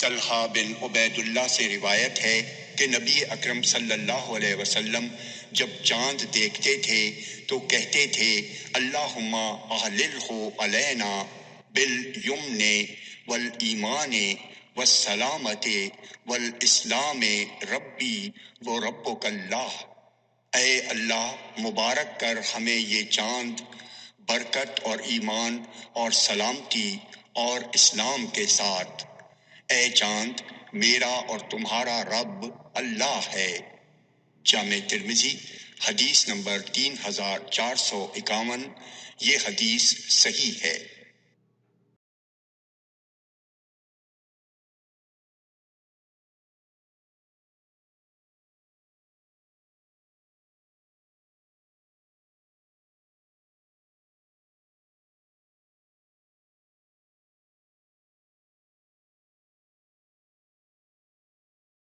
طلحہ بن عبید اللہ سے روایت ہے کہ نبی اکرم صلی اللہ علیہ وسلم جب چاند دیکھتے تھے تو کہتے تھے اللہم اہللہ علینا بالیمن والایمان والسلامت والاسلام ربی و ربک اللہ۔ اے اللہ مبارک کر ہمیں یہ چاند برکت اور ایمان اور سلامتی اور اسلام کے ساتھ۔ اے چاند میرا اور تمہارا رب اللہ ہے۔ جامع ترمذی حدیث نمبر 3451۔ یہ حدیث صحیح ہے۔